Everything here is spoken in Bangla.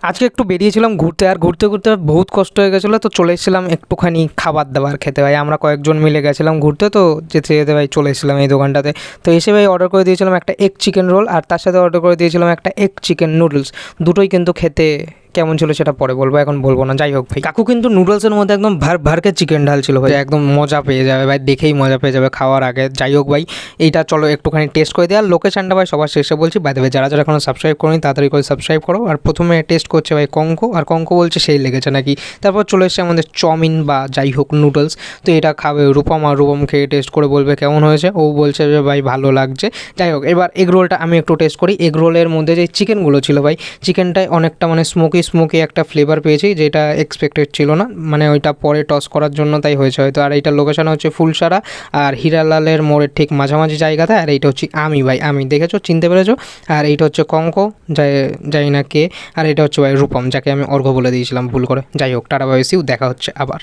আজকে একটু বেরিয়েছিলাম ঘুরতে, আর ঘুরতে ঘুরতে বহুত কষ্ট হয়ে গেছিলো, তো চলে এসেছিলাম একটুখানি খাবার দাবার খেতে। ভাই আমরা কয়েকজন মিলে গেছিলাম ঘুরতে, তো যেতে যেতে ভাই চলে এসেছিলাম এই দোকানটাতে। তো এসে ভাই অর্ডার করে দিয়েছিলাম একটা এগ চিকেন রোল, আর তার সাথে অর্ডার করে দিয়েছিলাম একটা এগ চিকেন নুডলস। দুটোই কিন্তু খেতে কেমন ছিল সেটা পরে বলবো, এখন বলবো না। যাই হোক ভাই, কাকু কিন্তু নুডলসের মধ্যে একদম ভারকে চিকেন ঢালছিল ভাই, একদম মজা পেয়ে যাবে ভাই, দেখেই মজা পেয়ে যাবে খাওয়ার আগে। যাই হোক ভাই, এইটা চলো একটুখানি টেস্ট করে দিই। আর লোকেশনটা ভাই সবার শেষে বলছি, বাই দ্য ওয়ে যারা যারা এখনো সাবস্ক্রাইব করেনি তাড়াতাড়ি করে সাবস্ক্রাইব করো। আর প্রথমে টেস্ট করছে ভাই কঙ্ক, আর কঙ্ক বলছে সেই লেগেছে নাকি। তারপর চলে এসেছে আমাদের চাউমিন বা যাই হোক নুডলস। তো এটা খাবে রূপম, আর রূপম খেয়ে টেস্ট করে বলবে কেমন হয়েছে। ও বলছে যে ভাই ভালো লাগছে। যাই হোক, এবার এগ রোলটা আমি একটু টেস্ট করি। এগ রোলের মধ্যে যে চিকেনগুলো ছিল ভাই, চিকেনটায় অনেকটা মানে স্মোকি একটা ফ্লেভার পেয়েছি, যেটা এক্সপেক্টেড ছিল না। মানে ওইটা পরে টস করার জন্য তাই হয়েছে হয়তো। আর এইটার লোকেশন হচ্ছে ফুলসারা আর হীরালালের মোড়ের ঠিক মাঝামাঝি জায়গাতে। আর এইটা হচ্ছে আমি দেখেছো, চিনতে পেরেছো। আর এইটা হচ্ছে কঙ্ক, যাই না কে। আর এটা হচ্ছে ভাই রূপম, যাকে আমি অর্ঘ্য বলে দিয়েছিলাম ভুল করে। যাই হোক, টাটা বাই, দেখা হচ্ছে আবার।